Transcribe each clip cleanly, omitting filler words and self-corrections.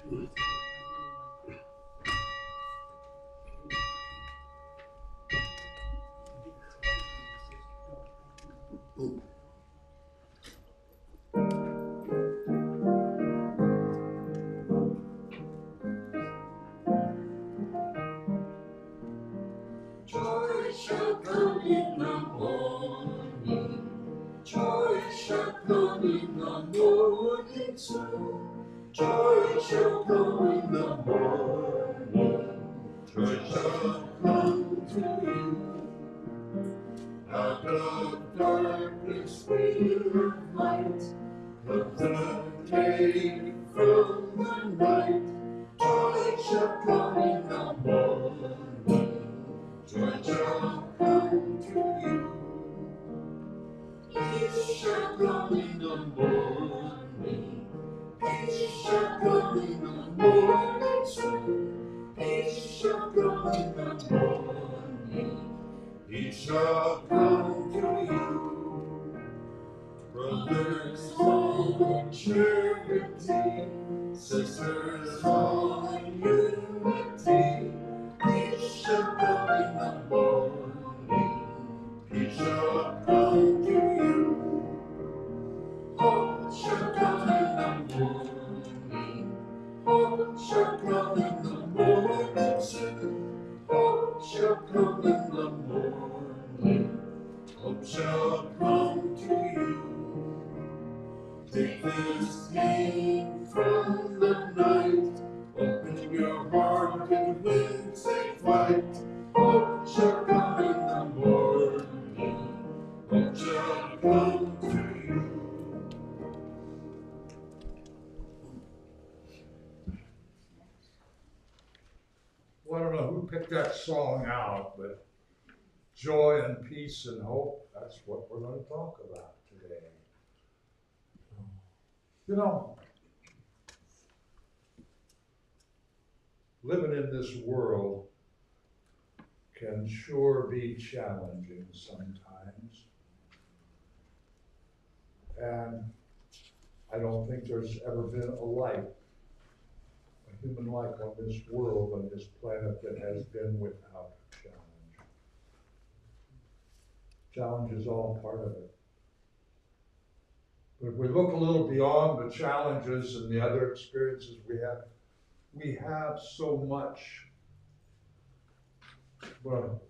Joy shall come in the morning. Joy shall come in the morning too. Joy shall come in the morning. Joy shall come to you. Out of darkness will light. Of the day from the night. Joy shall come in the morning. Joy shall come to you. Peace shall come in the morning. Peace shall come in the morning too. Peace shall come in the morning. Peace shall come to you. Brothers all in charity, sisters all in unity. Peace shall come in the morning. Peace shall come to you. Hope shall come in the morning. Hope shall come in the morning soon. Hope shall come in the morning. Hope shall come to you. Take this name from the night. Open your heart and wings take flight. Hope shall come in the morning. Hope shall come to you. Well, I don't know who picked that song out, but joy and peace and hope, that's what we're going to talk about today. You know, living in this world can sure be challenging sometimes. And I don't think there's ever been a life, a human life on this world, on this planet, that has been without challenge. Challenge is all part of it. But if we look a little beyond the challenges and the other experiences we have so much. Well,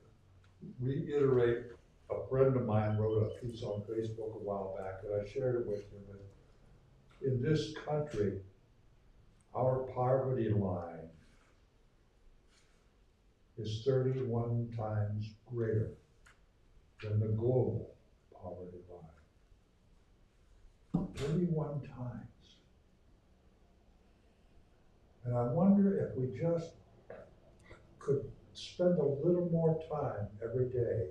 reiterate, a friend of mine wrote a piece on Facebook a while back, and I shared it with you, but in this country, our poverty line is 31 times greater than the global poverty line. 31 times. And I wonder if we just could spend a little more time every day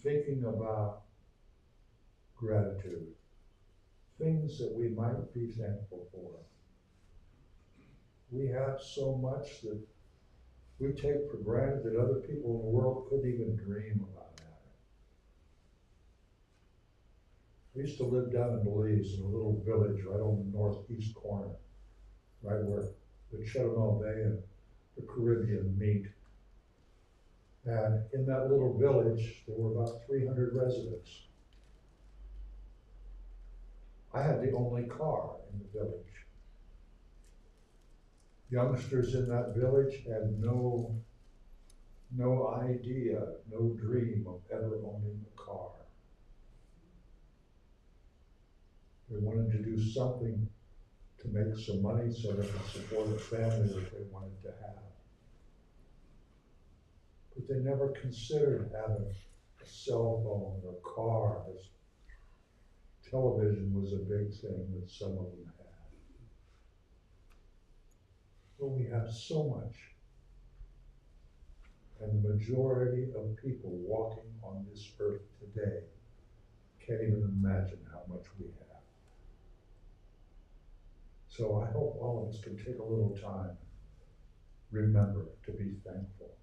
thinking about gratitude, things that we might be thankful for. We have so much that we take for granted that other people in the world couldn't even dream about having. I used to live down in Belize in a little village right on the northeast corner, right where the Chetumal Bay and the Caribbean meet. And in that little village, there were about 300 residents. I had the only car in the village. Youngsters in that village had no idea, no dream of ever owning a car. They wanted to do something to make some money so they could support a family that they wanted to have. But they never considered having a cell phone or cars. Television was a big thing that some of them had. But we have so much. And the majority of people walking on this earth today can't even imagine how much we have. So I hope all of us can take a little time, remember to be thankful,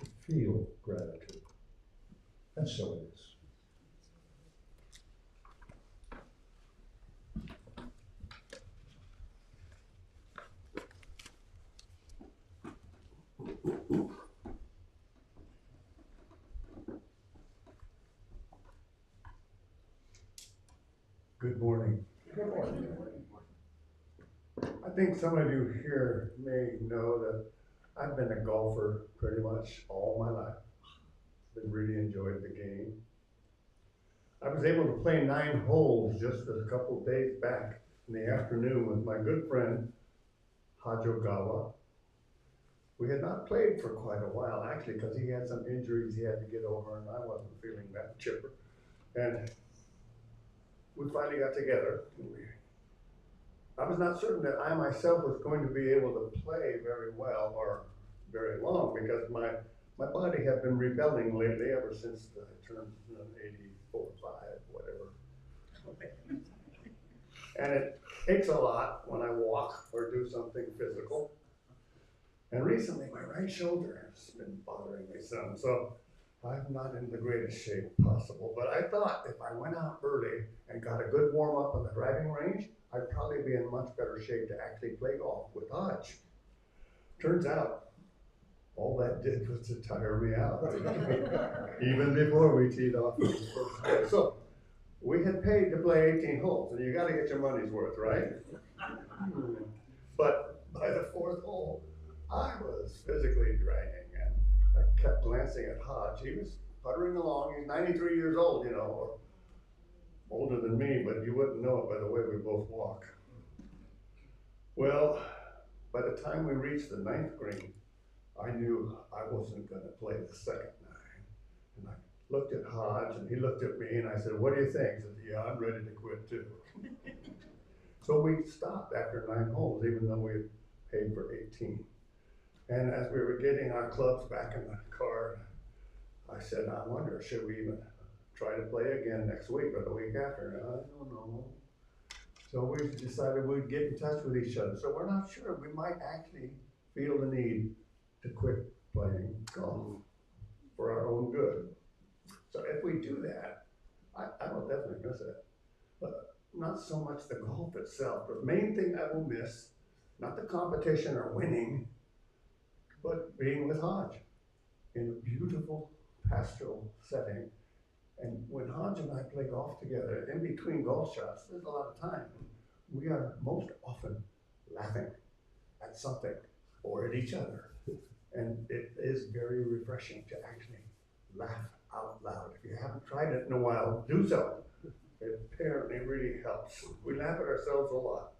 to feel gratitude. And so it is. Good morning. Good morning. I think some of you here may know that I've been a golfer pretty much all my life. Been really enjoyed the game. I was able to play 9 holes just a couple of days back in the afternoon with my good friend Hajogawa. We had not played for quite a while actually because he had some injuries he had to get over and I wasn't feeling that chipper. And we finally got together. I was not certain that I myself was going to be able to play very well or very long because my body had been rebelling lately ever since I turned 84, 5, whatever. And it takes a lot when I walk or do something physical. And recently my right shoulder has been bothering me some, so I'm not in the greatest shape possible. But I thought if I went out early and got a good warm up on the driving range, I'd probably be in much better shape to actually play golf with Hodge. Turns out, all that did was to tire me out, even before we teed off the first day. So, we had paid to play 18 holes, and you gotta get your money's worth, right? But by the 4th hole, I was physically dragging, and I kept glancing at Hodge. He was puttering along, he's 93 years old, you know, or older than me, but you wouldn't know it by the way we both walk. Well, by the time we reached the 9th green, I knew I wasn't gonna play the second 9. And I looked at Hodge and he looked at me and I said, "What do you think?" He said, "Yeah, I'm ready to quit too." So we stopped after 9 holes, even though we had paid for 18. And as we were getting our clubs back in the car, I said, "I wonder, should we even try to play again next week or the week after?" "I don't know." So we decided we'd get in touch with each other. So we're not sure. We might actually feel the need to quit playing golf for our own good. So if we do that, I will definitely miss it. But not so much the golf itself. The main thing I will miss, not the competition or winning, but being with Hodge in a beautiful pastoral setting. And when Hodge and I play golf together, in between golf shots, there's a lot of time. We are most often laughing at something or at each other. And it is very refreshing to actually laugh out loud. If you haven't tried it in a while, do so. It apparently really helps. We laugh at ourselves a lot.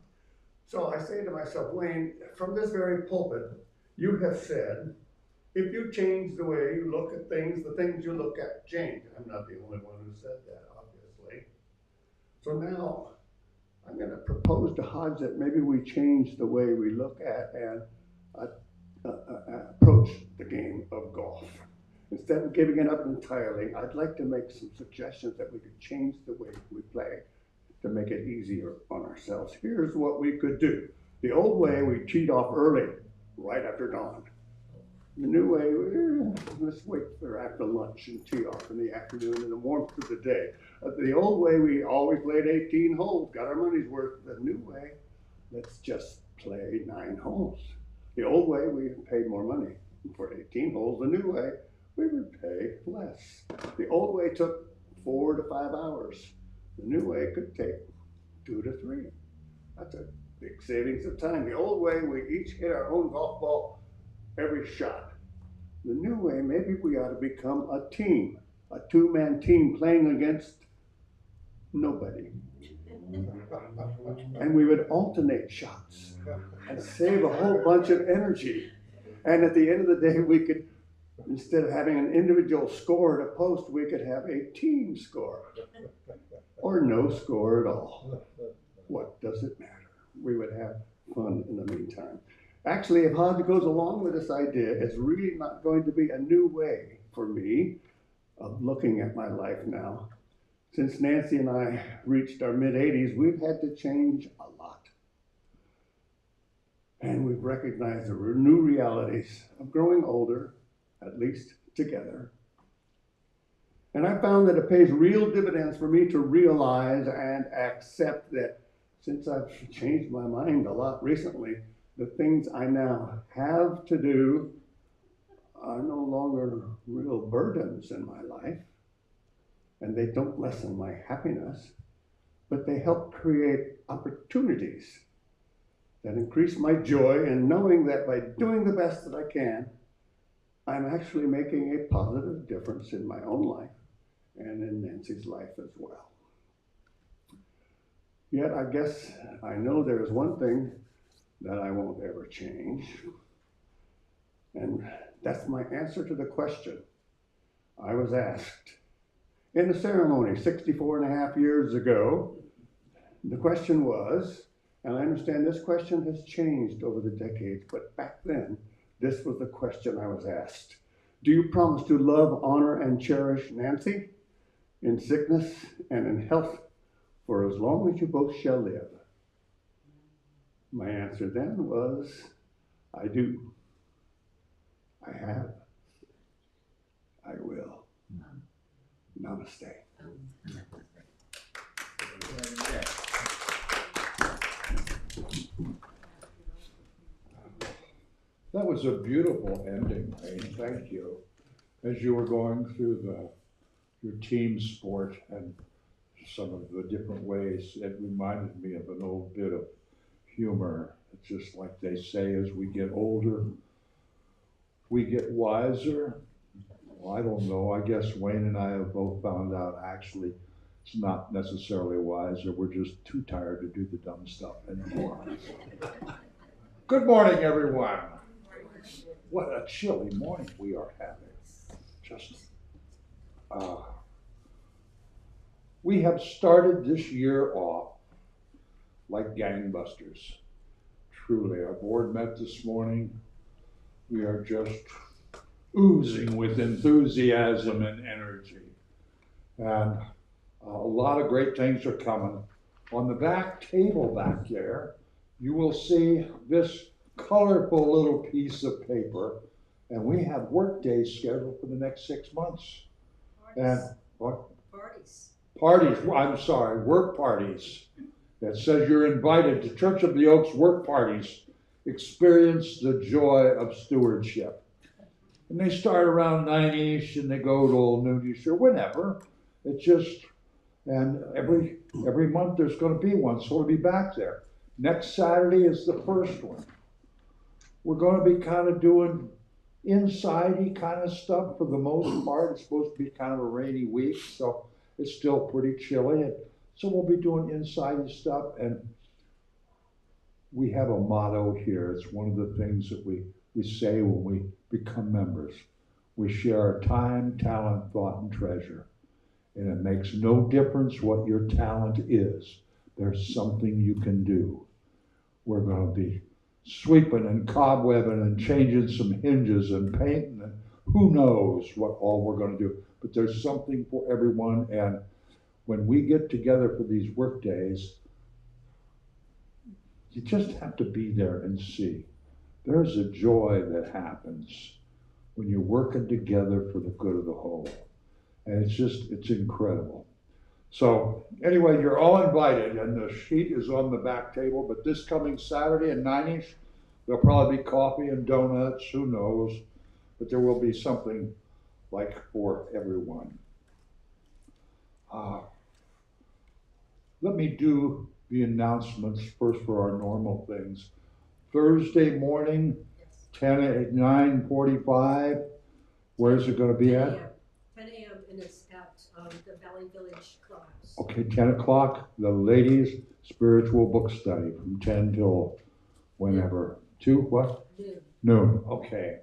So I say to myself, Wayne, from this very pulpit, you have said, if you change the way you look at things, the things you look at change. I'm not the only one who said that, obviously. So now, I'm going to propose to Hodge that maybe we change the way we look at and approach the game of golf. Instead of giving it up entirely, I'd like to make some suggestions that we could change the way we play to make it easier on ourselves. Here's what we could do. The old way, we teed off early, right after dawn. The new way, let's wait for after lunch and tee off in the afternoon in the warmth of the day. The old way, we always played 18 holes, got our money's worth. The new way, let's just play 9 holes. The old way, we paid more money for 18 holes. The new way, we would pay less. The old way took 4 to 5 hours. The new way could take 2 to 3. That's a big savings of time. The old way, we each hit our own golf ball every shot. The new way, maybe we ought to become a team, a 2-man team playing against nobody. And we would alternate shots and save a whole bunch of energy. And at the end of the day, we could, instead of having an individual score at a post, we could have a team score or no score at all. What does it matter? We would have fun in the meantime. Actually, if Hodge goes along with this idea, it's really not going to be a new way for me of looking at my life now. Since Nancy and I reached our mid-80s, we've had to change a lot. And we've recognized the new realities of growing older, at least together. And I found that it pays real dividends for me to realize and accept that since I've changed my mind a lot recently, the things I now have to do are no longer real burdens in my life, and they don't lessen my happiness, but they help create opportunities that increase my joy in knowing that by doing the best that I can, I'm actually making a positive difference in my own life and in Nancy's life as well. Yet I guess I know there's one thing that I won't ever change, and that's my answer to the question I was asked in the ceremony 64 and a half years ago. The question was, and I understand this question has changed over the decades, but back then, this was the question I was asked. Do you promise to love, honor, and cherish Nancy in sickness and in health for as long as you both shall live? My answer then was, I do. I have. I will. Namaste. That was a beautiful ending, Wayne. Thank you. As you were going through your team sport and some of the different ways, it reminded me of an old bit of humor. It's just like they say, as we get older, we get wiser. Well, I don't know. I guess Wayne and I have both found out actually it's not necessarily wiser. We're just too tired to do the dumb stuff anymore. Good morning, everyone. What a chilly morning we are having. We have started this year off like gangbusters. Truly, our board met this morning. We are just oozing with enthusiasm and energy. And a lot of great things are coming. On the back table back there, you will see this colorful little piece of paper, and we have work days scheduled for the next 6 months. Parties. And what? Parties. Parties, I'm sorry, work parties. That says you're invited to Church of the Oaks work parties. Experience the joy of stewardship. And they start around 9-ish and they go till noon-ish or whenever. It's just, and every month there's going to be one, so we'll be back there. Next Saturday is the first one. We're going to be kind of doing inside-y kind of stuff for the most part. It's supposed to be kind of a rainy week, so it's still pretty chilly. And so we'll be doing inside-y stuff, and we have a motto here. It's one of the things that we say when we become members. We share our time, talent, thought, and treasure. And it makes no difference what your talent is. There's something you can do. We're going to be sweeping and cobwebbing and changing some hinges and painting, and who knows what all we're going to do. But there's something for everyone, and when we get together for these work days, you just have to be there and see. There's a joy that happens when you're working together for the good of the whole. And it's incredible. So anyway, you're all invited, and the sheet is on the back table, but this coming Saturday at 9-ish, there'll probably be coffee and donuts, who knows, but there will be something like for everyone. Let me do the announcements first for our normal things. Thursday morning, 9:45. Where's it going to be at? 10 a.m. and it's at the Valley Village Clubhouse. Okay, 10 o'clock, the ladies' spiritual book study from 10 till whenever. 2 what? Noon. Noon, okay.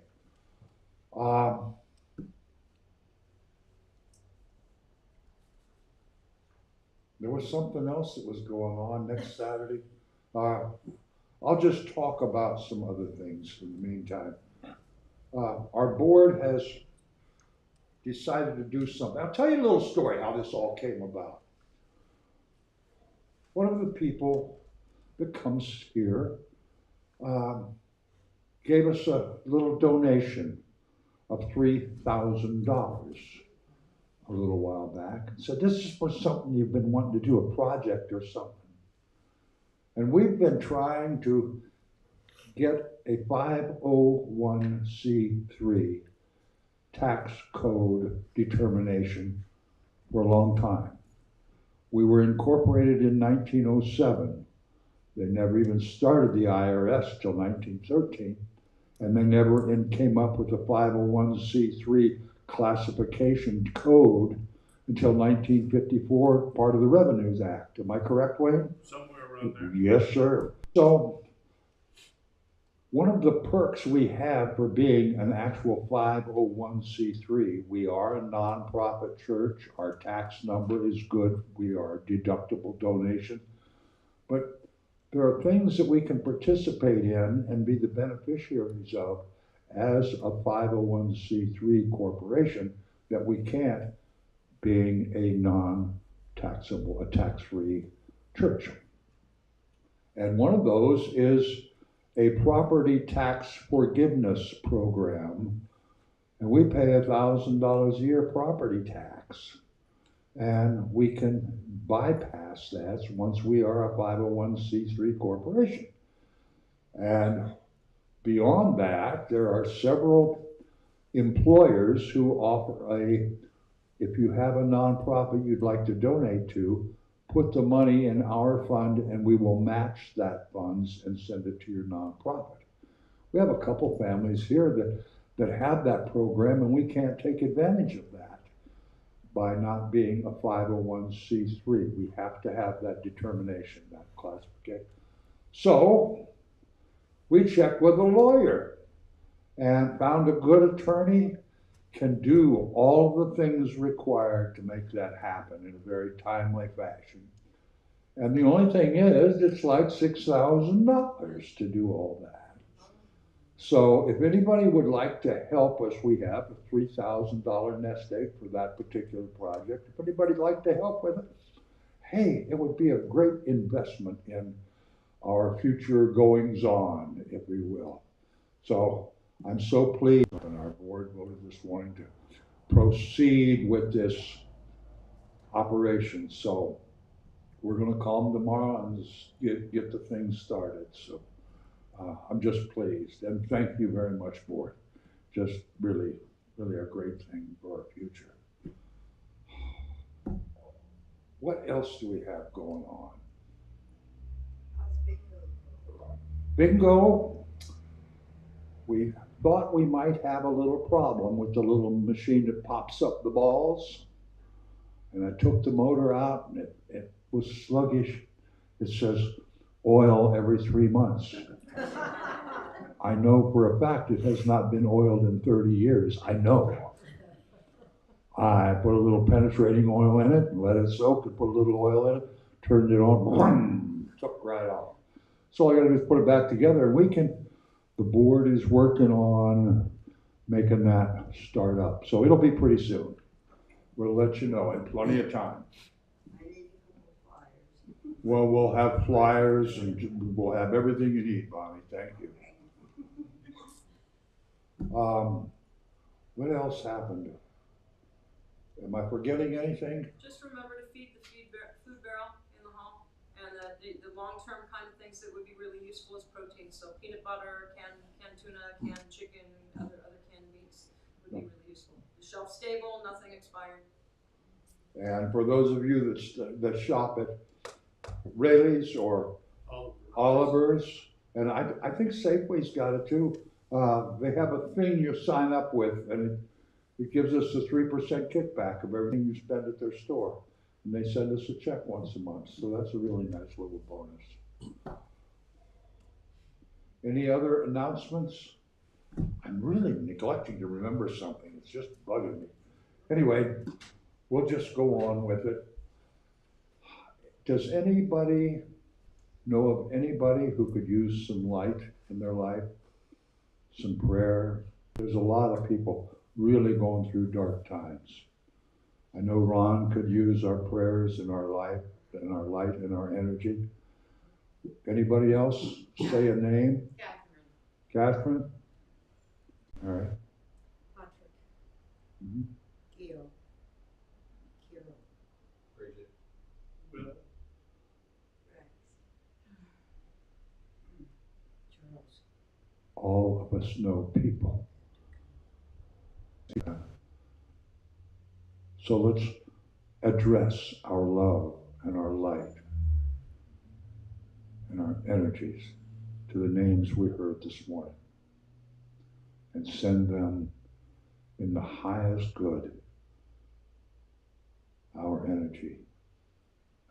There was something else that was going on next Saturday. I'll just talk about some other things in the meantime. Our board has decided to do something. I'll tell you a little story how this all came about. One of the people that comes here gave us a little donation of $3,000 a little while back and said, this is for something you've been wanting to do, a project or something. And we've been trying to get a 501c3 tax code determination for a long time. We were incorporated in 1907. They never even started the IRS till 1913, and they never came up with a 501c3 classification code until 1954, part of the Revenues Act. Am I correct, Wayne? Somewhere around there. Yes, sir. So, one of the perks we have for being an actual 501c3, we are a nonprofit church. Our tax number is good. We are a deductible donation. But there are things that we can participate in and be the beneficiaries of as a 501c3 corporation that we can't being a non-taxable, a tax-free church. And one of those is a property tax forgiveness program. And we pay $1,000 a year property tax. And we can bypass that once we are a 501c3 corporation. And beyond that, there are several employers who offer if you have a nonprofit you'd like to donate to, put the money in our fund and we will match that funds and send it to your nonprofit. We have a couple families here that have that program, and we can't take advantage of that by not being a 501c3. We have to have that determination, that classification. So we checked with a lawyer and found a good attorney can do all the things required to make that happen in a very timely fashion. And the only thing is, it's like $6,000 to do all that. So if anybody would like to help us, we have a $3,000 nest egg for that particular project. If anybody'd like to help with it, hey, it would be a great investment in our future goings on, if we will. So I'm so pleased, and our board voted this morning to proceed with this operation. So we're going to call them tomorrow and get the thing started. So I'm just pleased, and thank you very much, board. Just really, really a great thing for our future. What else do we have going on? Bingo. We thought we might have a little problem with the little machine that pops up the balls. And I took the motor out and it was sluggish. It says oil every 3 months. I know for a fact it has not been oiled in 30 years. I know. I put a little penetrating oil in it and let it soak and put a little oil in it, turned it on, boom, took right off. So all I gotta do is put it back together, and the board is working on making that start up. So it'll be pretty soon. We'll let you know in plenty of time. Well, we'll have flyers and we'll have everything you need, Bonnie. Thank you. What else happened? Am I forgetting anything? Just remember to feed the food barrel in the hall, and the long-term kind of things that would be really useful as protein. So peanut butter, canned tuna, canned chicken, other canned meats would be really useful. The shelf stable, nothing expired. And for those of you that shop at Rayleigh's or Oliver's, and I think Safeway's got it too. They have a thing you sign up with, and it gives us a 3% kickback of everything you spend at their store. And they send us a check once a month. So that's a really nice little bonus. Any other announcements? I'm really neglecting to remember something. It's just bugging me. Anyway, we'll just go on with it. Does anybody know of anybody who could use some light in their life? Some prayer? There's a lot of people really going through dark times. I know Ron could use our prayers and our life and our light and our energy. Anybody else say a name? Catherine? All right. Patrick. Mm-hmm. Gil. Kira. Bridget. Rex. Charles. All of us know people. So let's address our love and our light and our energies to the names we heard this morning and send them in the highest good, our energy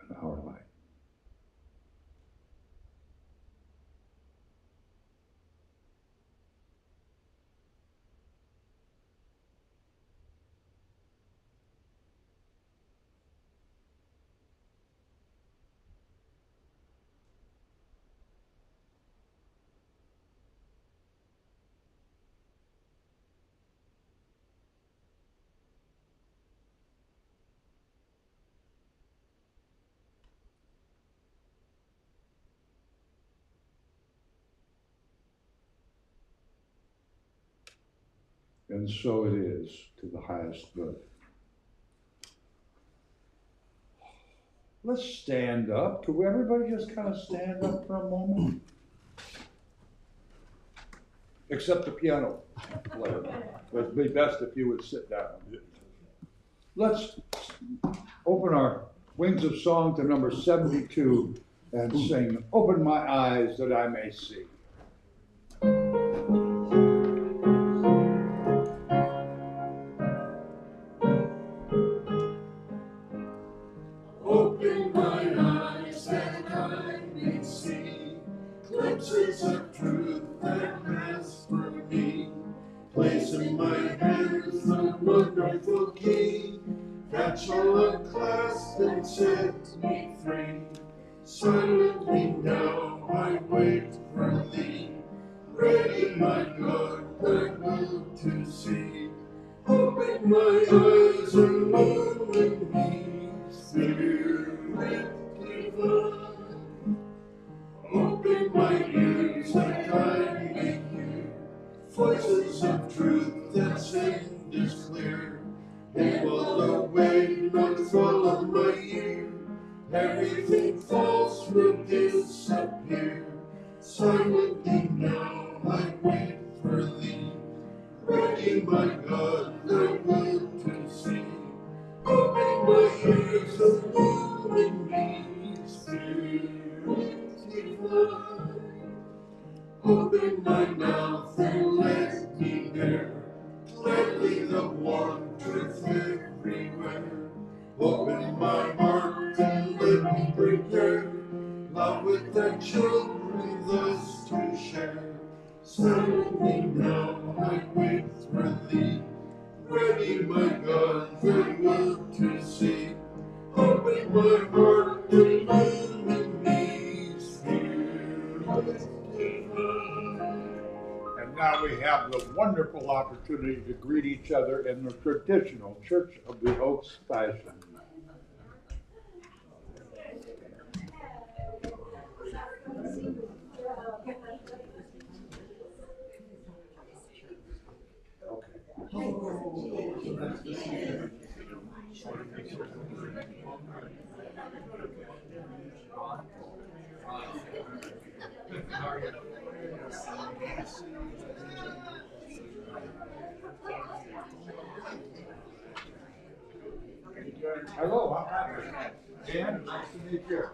and our light. And so it is to the highest good. Let's stand up. Could everybody just kind of stand up for a moment? Except the piano player. It would be best if you would sit down. Let's open our Wings of Song to number 72 and sing, "Open My Eyes That I May See." Open my eyes that I may see glimpses of truth that pass for me. Place in my hands the wonderful key that shall unclasp and set me free. Silently now I wait for thee, ready, my God, thy will to see. Open my eyes and illumine me, Spirit divine. Open my ears that I may hear voices of truth that send is clear. And while the way not fall on my ear, everything false will disappear. Silently now I wait for thee, ready, my God, thy will to see. Open my ears and illumine me, Spirit divine. Open my mouth and let me bear gladly the one truth everywhere. Open my heart and let me prepare love with thy children thus to share. Silently now I wait for thee, ready, my God, thy will to see. Open my heart and illumine me, Spirit divine. And now we have the wonderful opportunity to greet each other in the traditional Church of the Oaks fashion. Hello, I'm Patrick. Dan, nice to meet you.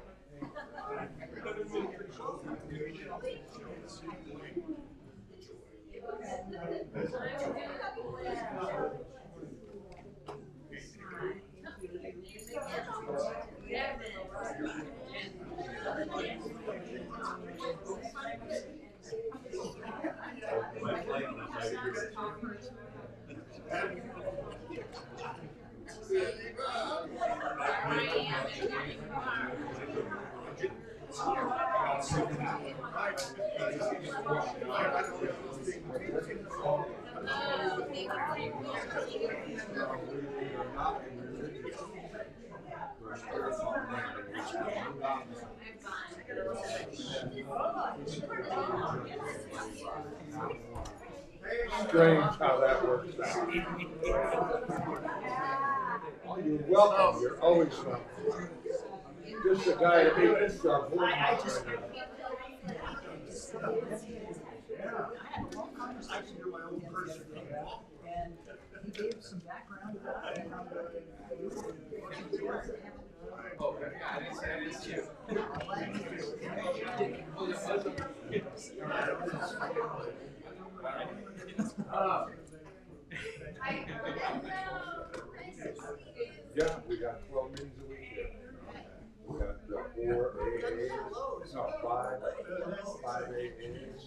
Strange how that works out. You're welcome. You're always welcome. Just a guy to make this stuff. he gave some background about it. Oh, yeah, I didn't see you. Yeah, we got 12 meetings a week here. We got 4 AAs, no, 5 AAs.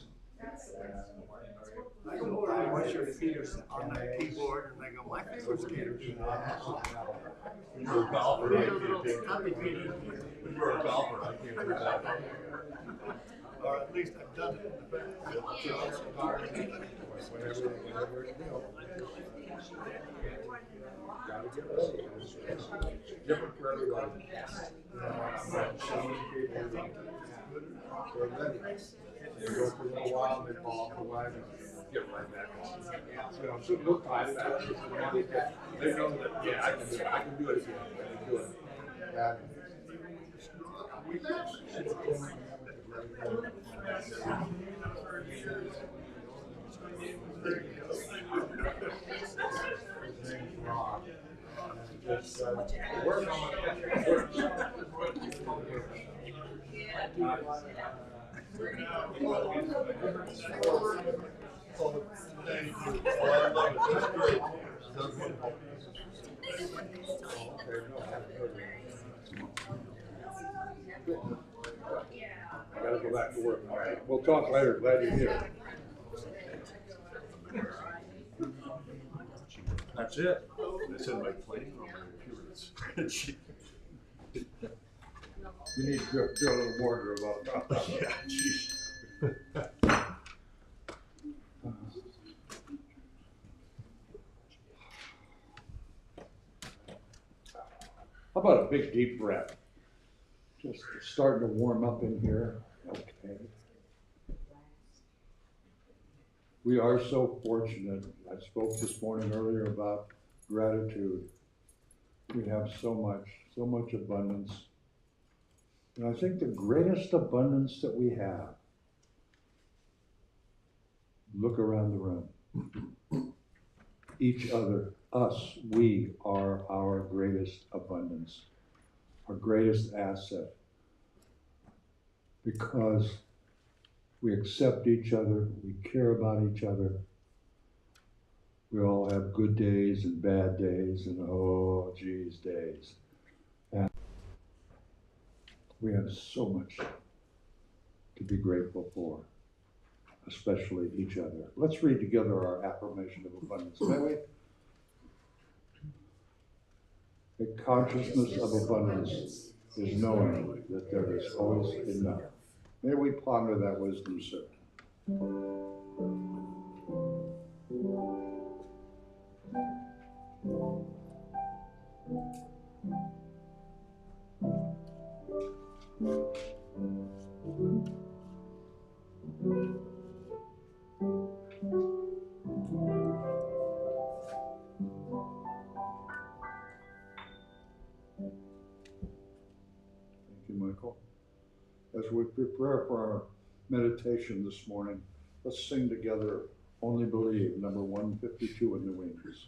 I go, what's your fingers on that keyboard? And I go, my fingers can't do that. You're a golfer, I Little can't do stubby fingers. it. You're a golfer, I can't do that. Or at least I've done it in the past. Whenever it's built. Gotta get it. It's different for everybody. Some people, they're ready. They go for a little while, they fall off the wagon, get right back on. You know, so look like that. They know that, yeah, I can do it. I can do it again. I can do it. And just work on I gotta go back to work. All right. We'll talk later. Glad you're here. That's it. That's in my plane or my computers. You need to do a little more about Yeah, geez. How about a big deep breath? Just starting to warm up in here. Okay. We are so fortunate. I spoke this morning earlier about gratitude. We have so much abundance. And I think the greatest abundance that we have, look around the room. Each other, us, we are our greatest abundance, our greatest asset. Because we accept each other, we care about each other. We all have good days and bad days and oh geez days. And we have so much to be grateful for, especially each other. Let's read together our affirmation of abundance, may we? A consciousness of abundance is knowing that there is always enough. May we ponder that wisdom, sir. Thank you, Michael. As we prepare for our meditation this morning, let's sing together Only Believe, number 152 in the Wings.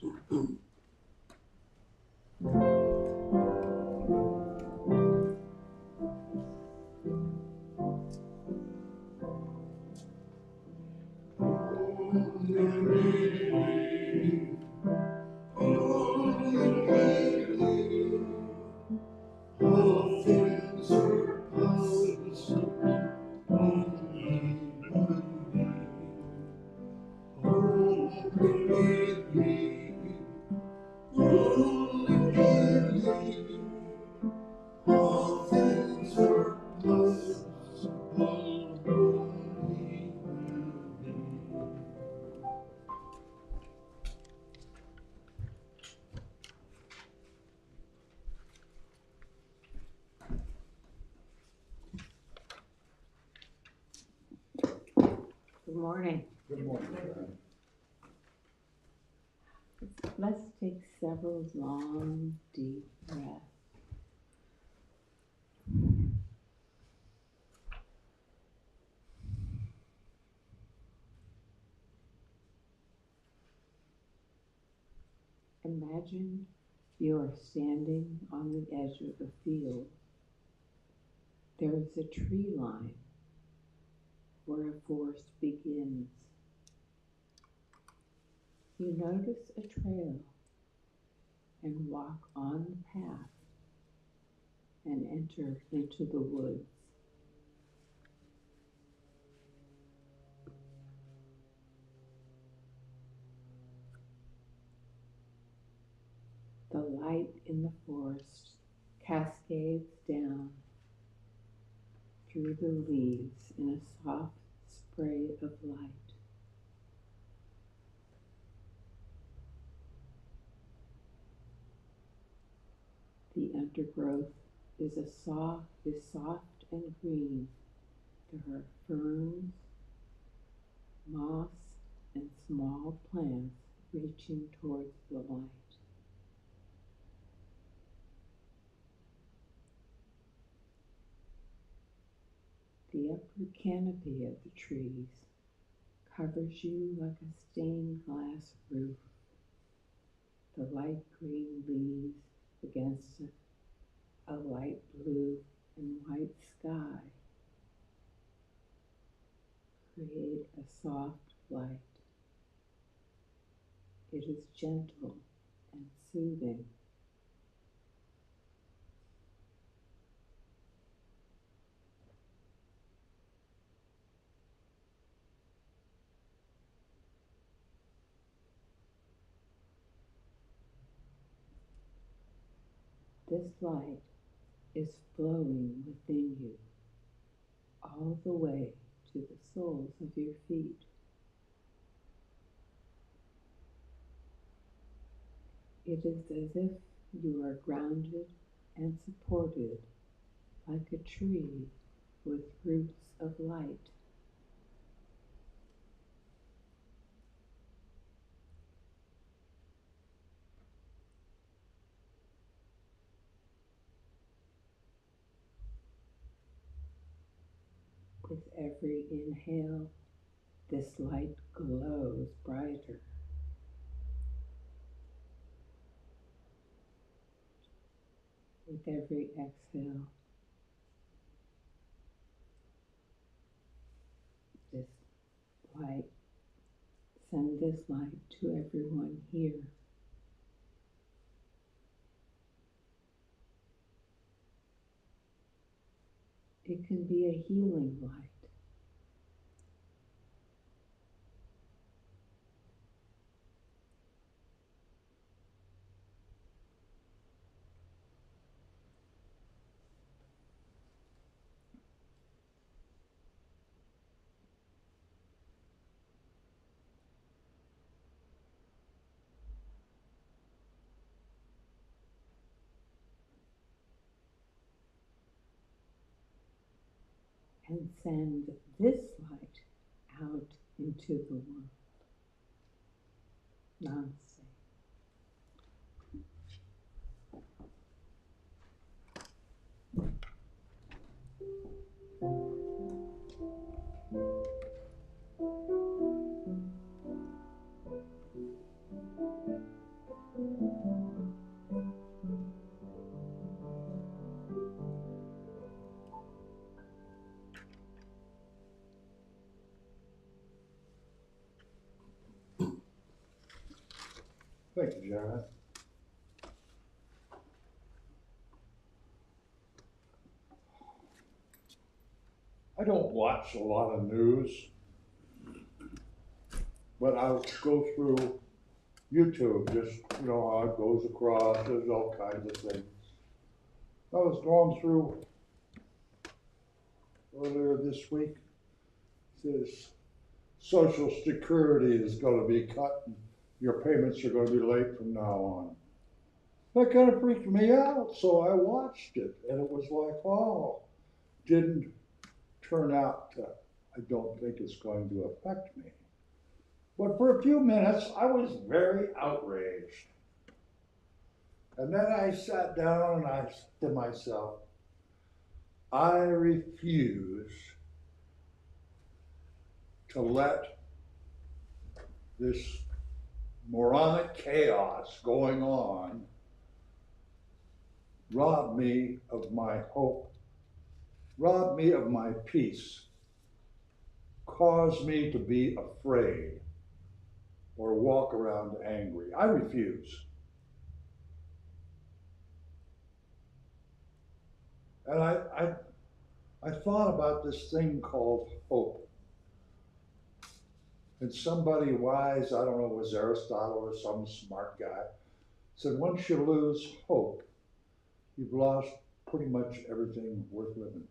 All things are possible, only believe. Only believe, only believe. All things are possible, only believe. Good morning. Good morning, Fran. Let's take several long, deep breaths. Imagine you are standing on the edge of a field. There is a tree line where a forest begins. You notice a trail and walk on the path and enter into the woods. The light in the forest cascades down through the leaves in a soft spray of light. The undergrowth is soft and green. There are ferns, moss, and small plants reaching towards the light. The upper canopy of the trees covers you like a stained glass roof. The light green leaves against a light blue and white sky create a soft light. It is gentle and soothing. This light is flowing within you all the way to the soles of your feet. It is as if you are grounded and supported like a tree with roots of light. With every inhale, this light glows brighter. With every exhale, this light, send this light to everyone here. It can be a healing light. And send this light out into the world. Namaste. Thank you, John. I don't watch a lot of news, but I'll go through YouTube, just, you know, how it goes across, there's all kinds of things. I was going through earlier this week, this Social Security is gonna be cut, and your payments are gonna be late from now on. That kind of freaked me out, so I watched it, and it was like, oh, didn't turn out to, I don't think it's going to affect me. But for a few minutes, I was very outraged. And then I sat down and I said to myself, I refuse to let this moronic chaos going on robbed me of my hope, robbed me of my peace, caused me to be afraid or walk around angry. I refuse. And I thought about this thing called hope. And somebody wise, I don't know, it was Aristotle or some smart guy, said once you lose hope, you've lost pretty much everything worth living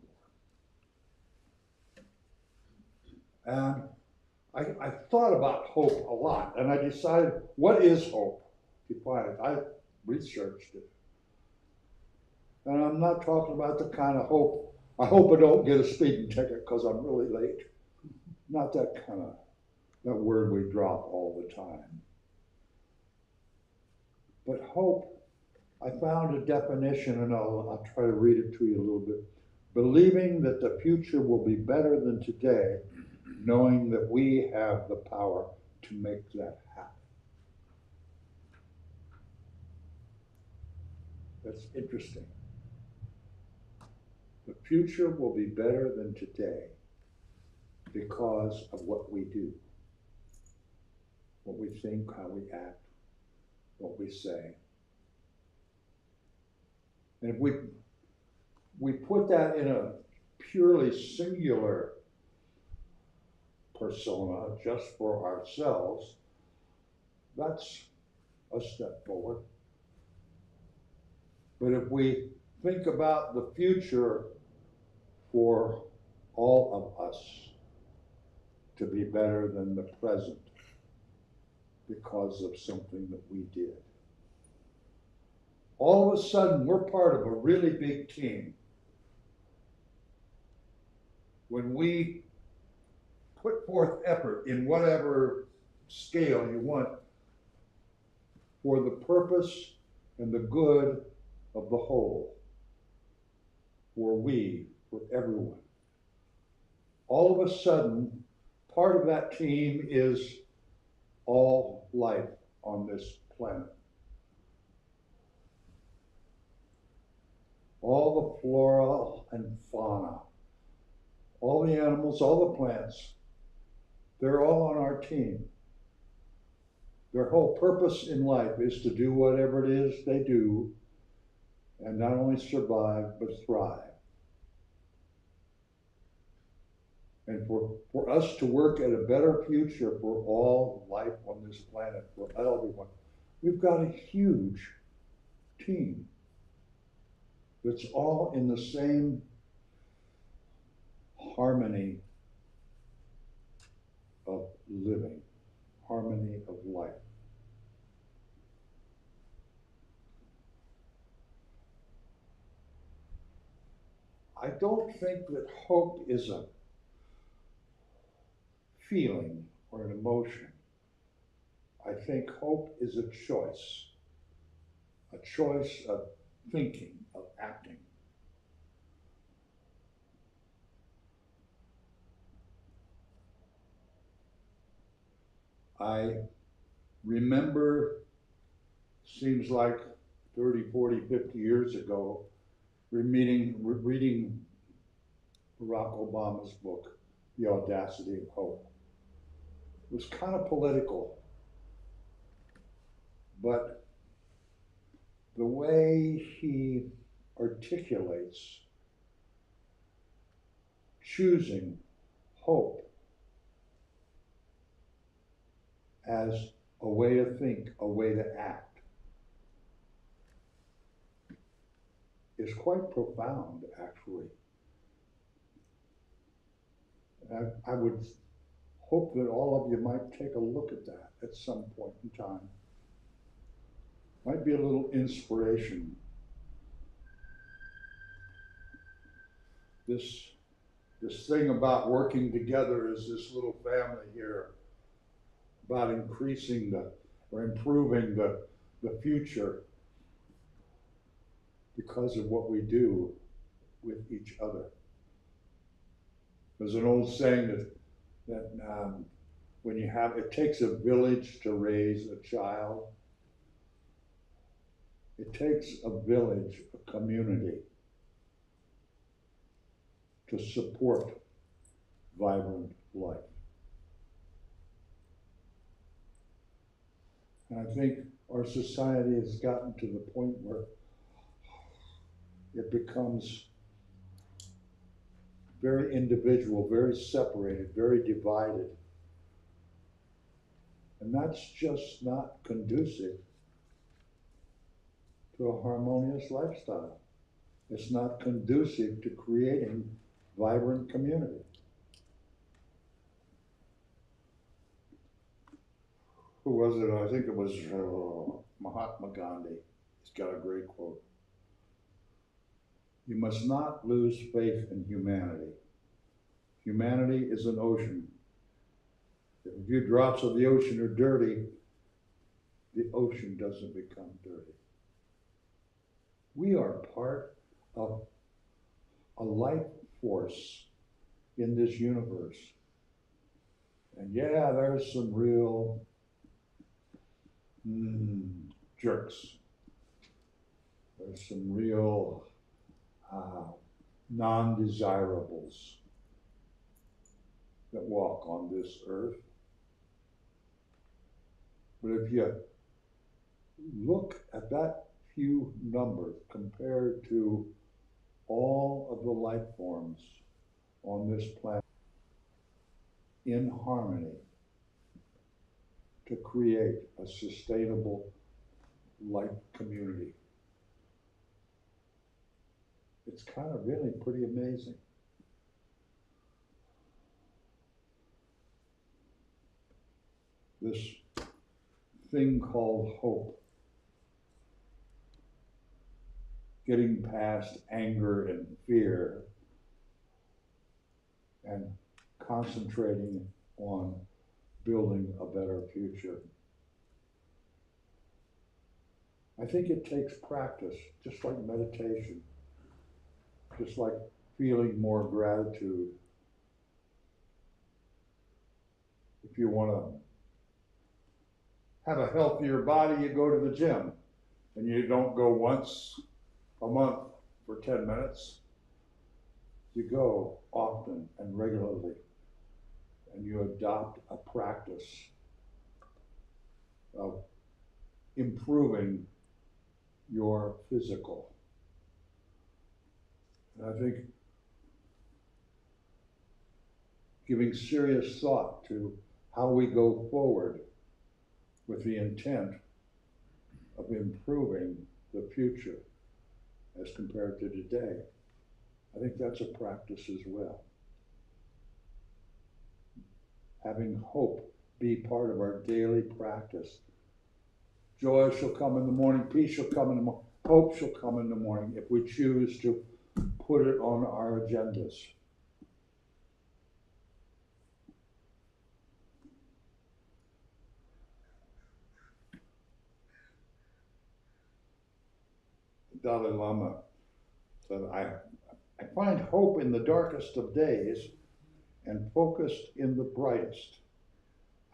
for. And I thought about hope a lot, and I decided, what is hope? Define it. I researched it. And I'm not talking about the kind of hope, I hope I don't get a speeding ticket because I'm really late. Not that kind of, that word we drop all the time. But hope, I found a definition, and I'll try to read it to you a little bit. Believing that the future will be better than today, knowing that we have the power to make that happen. That's interesting. The future will be better than today because of what we do, what we think, how we act, what we say. And if we put that in a purely singular persona just for ourselves, that's a step forward. But if we think about the future for all of us to be better than the present because of something that we did, all of a sudden we're part of a really big team. When we put forth effort in whatever scale you want for the purpose and the good of the whole, for we, for everyone, all of a sudden, part of that team is all life on this planet. All the flora and fauna, all the animals, all the plants, they're all on our team. Their whole purpose in life is to do whatever it is they do and not only survive, but thrive. And for us to work at a better future for all life on this planet, for everyone, we've got a huge team that's all in the same harmony of living, harmony of life. I don't think that hope is a feeling or an emotion. I think hope is a choice of thinking, of acting. I remember, seems like 30, 40, 50 years ago, reading Barack Obama's book, The Audacity of Hope. It was kind of political, but the way he articulates choosing hope as a way to think, a way to act, is quite profound, actually. I would hope that all of you might take a look at that at some point in time. Might be a little inspiration. This thing about working together as this little family here, about increasing or improving the future because of what we do with each other. There's an old saying that when you have, it takes a village to raise a child. It takes a village, a community, to support vibrant life. And I think our society has gotten to the point where it becomes very individual, very separated, very divided. And that's just not conducive to a harmonious lifestyle. It's not conducive to creating vibrant community. Who was it? I think it was Mahatma Gandhi. He's got a great quote. You must not lose faith in humanity. Humanity is an ocean. If a few drops of the ocean are dirty, the ocean doesn't become dirty. We are part of a life force in this universe. And yeah, there's some real jerks. There's some real non-desirables that walk on this earth. But if you look at that few numbers compared to all of the life forms on this planet in harmony to create a sustainable life community, it's kind of really pretty amazing. This thing called hope, getting past anger and fear and concentrating on building a better future. I think it takes practice, just like meditation, just like feeling more gratitude. If you want to have a healthier body, you go to the gym, and you don't go once a month for 10 minutes. You go often and regularly, and you adopt a practice of improving your physical. And I think giving serious thought to how we go forward with the intent of improving the future as compared to today, I think that's a practice as well. Having hope be part of our daily practice. Joy shall come in the morning, peace shall come in the morning, hope shall come in the morning if we choose to put it on our agendas. The Dalai Lama said, I find hope in the darkest of days and focused in the brightest.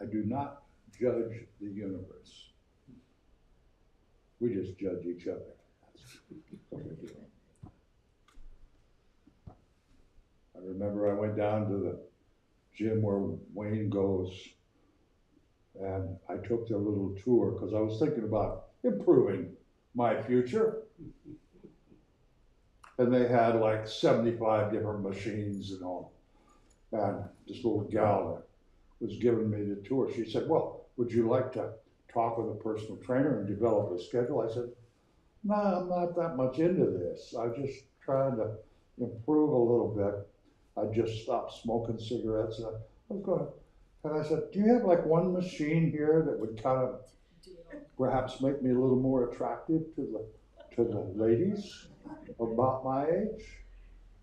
I do not judge the universe. We just judge each other. That's what we do. I remember I went down to the gym where Wayne goes, and I took their little tour because I was thinking about improving my future. And they had like 75 different machines and all. And this little gal that was giving me the tour, she said, well, would you like to talk with a personal trainer and develop a schedule? I said, no, I'm not that much into this. I'm just trying to improve a little bit. I just stopped smoking cigarettes. And I was going, and I said, do you have like one machine here that would kind of perhaps make me a little more attractive to the ladies about my age?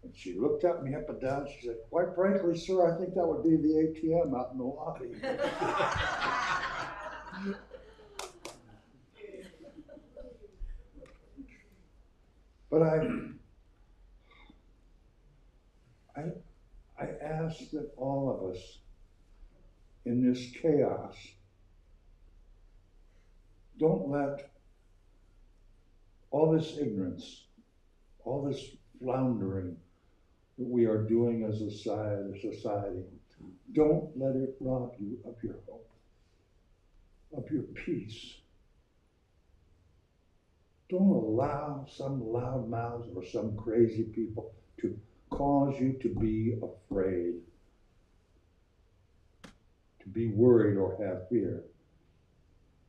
And she looked at me up and down. She said, quite frankly, sir, I think that would be the ATM out in the lobby. But I ask that all of us in this chaos, don't let all this ignorance, all this floundering that we are doing as a society, don't let it rob you of your hope, of your peace. Don't allow some loud mouths or some crazy people to cause you to be afraid, to be worried or have fear.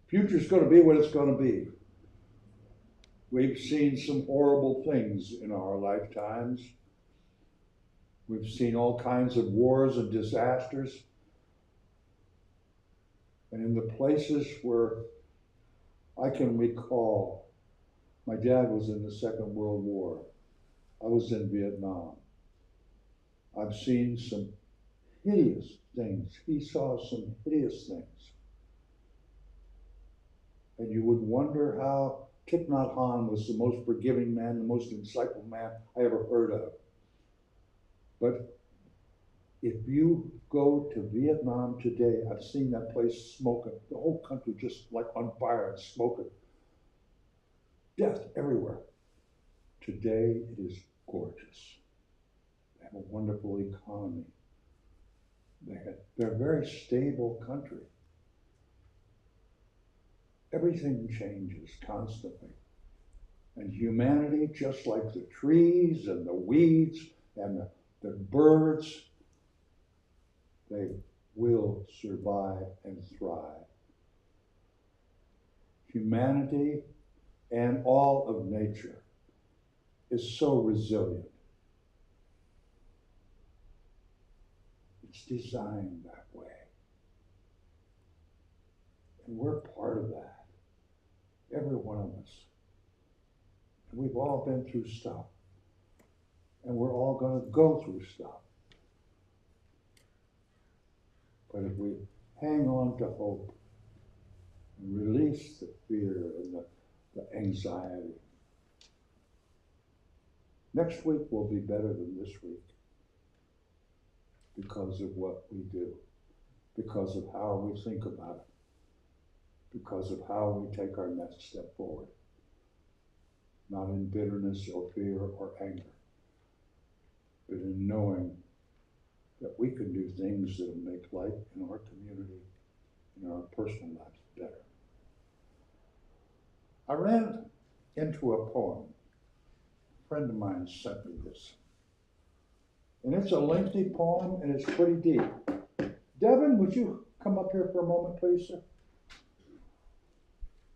Future's going to be what it's going to be. We've seen some horrible things in our lifetimes. We've seen all kinds of wars and disasters. And in the places where I can recall, my dad was in the Second World War. I was in Vietnam. I've seen some hideous things. He saw some hideous things. And you would wonder how Thich Nhat Hanh was the most forgiving man, the most insightful man I ever heard of. But if you go to Vietnam today, I've seen that place smoking. The whole country just like on fire and smoking. Death everywhere. Today it is gorgeous. They have a wonderful economy. They're a very stable country. Everything changes constantly. And humanity, just like the trees and the weeds and the birds, they will survive and thrive. Humanity and all of nature is so resilient. It's designed that way. And we're part of that. Every one of us. And we've all been through stuff. And we're all going to go through stuff. But if we hang on to hope and release the fear and the anxiety, next week will be better than this week because of what we do, because of how we think about it, because of how we take our next step forward, not in bitterness or fear or anger, but in knowing that we can do things that will make life in our community, in our personal lives better. I ran into a poem. A friend of mine sent me this. And it's a lengthy poem and it's pretty deep. Devin, would you come up here for a moment, please, sir?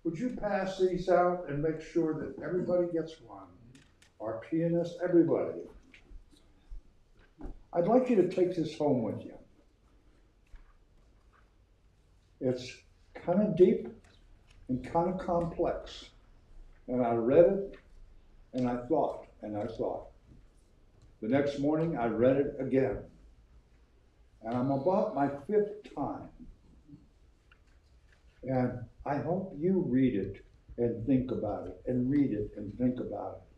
Would you pass these out and make sure that everybody gets one? Our pianist, everybody. I'd like you to take this home with you. It's kind of deep and kind of complex. And I read it and I thought. The next morning I read it again. And I'm about my 5th time. And I hope you read it and think about it, and read it and think about it.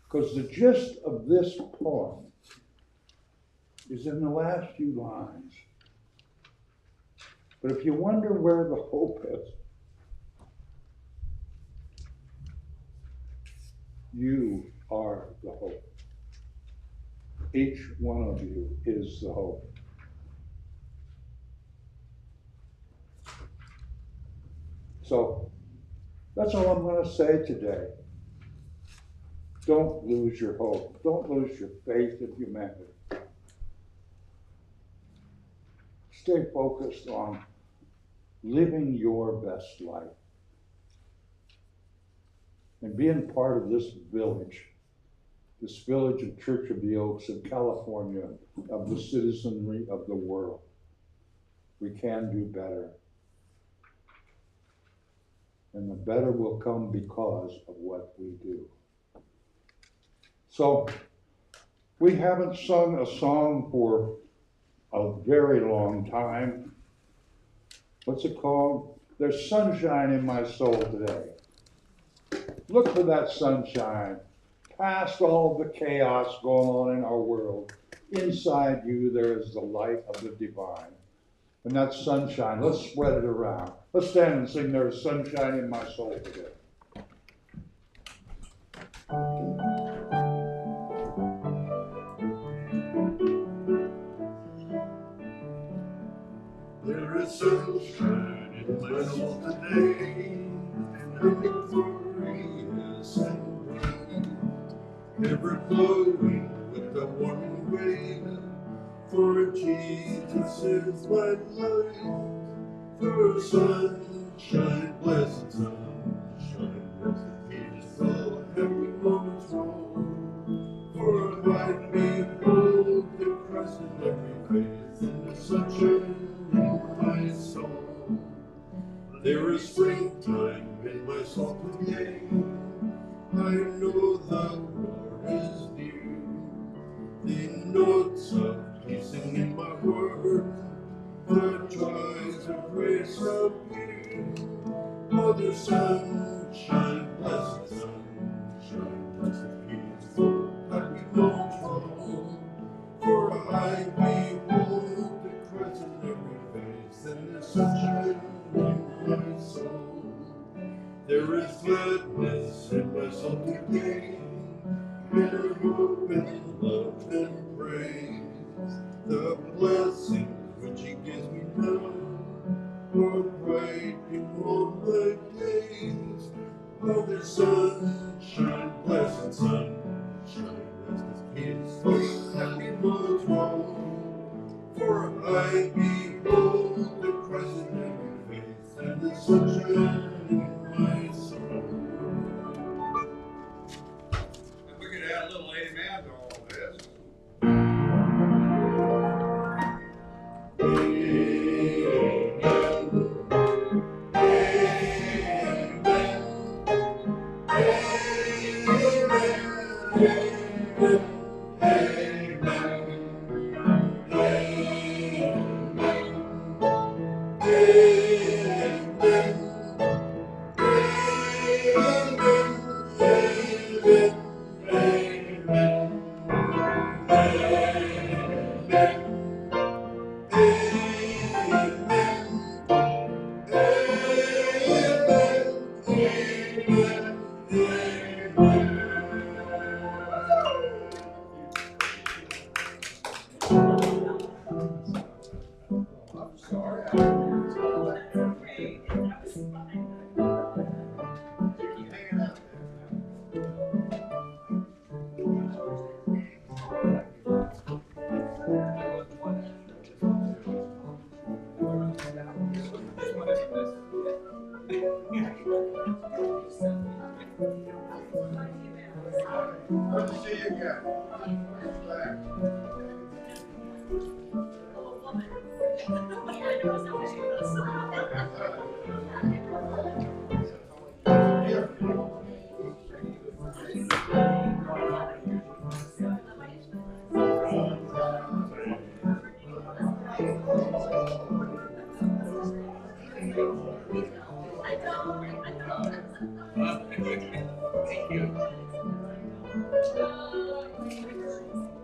Because the gist of this poem is in the last few lines. But if you wonder where the hope is, you are the hope. Each one of you is the hope. So that's all I'm going to say today. Don't lose your hope. Don't lose your faith in humanity. Stay focused on living your best life and being part of this village of Church of the Oaks in California, of the citizenry of the world. We can do better. And the better will come because of what we do. So, we haven't sung a song for a very long time. What's it called? There's sunshine in my soul today. Look for that sunshine. Past all the chaos going on in our world. inside you there is the light of the divine. And that's sunshine. Let's spread it around. Let's stand and sing There is Sunshine in My Soul together. There is sunshine in my soul today, and I'm victorious and bright, ever glowing with the warm wave. For Jesus is my life. For sunshine, blessed sunshine, makes the peaceful, happy moments roll. For I behold the Christ in every face, and the sunshine in my soul. There is springtime in my soul today. I know the Lord is near. The notes of peacing in my word, the joys of grace appear. Oh, the sunshine, blessed sunshine, blessed peaceful, happy moments roll. For I behold the Christ in every face, and the sunshine in my soul. There is gladness in my soul today, and hope and love and praise. The blessings which He gives me now are bright in all my days. Oh, the sunshine, blessed sunshine, that's His peaceful, happy moments roll. For I behold the Christ in every face, and the sunshine in my soul. And we could add a little amen to all this. I'm sorry. Good to see you again. Back. Thank you.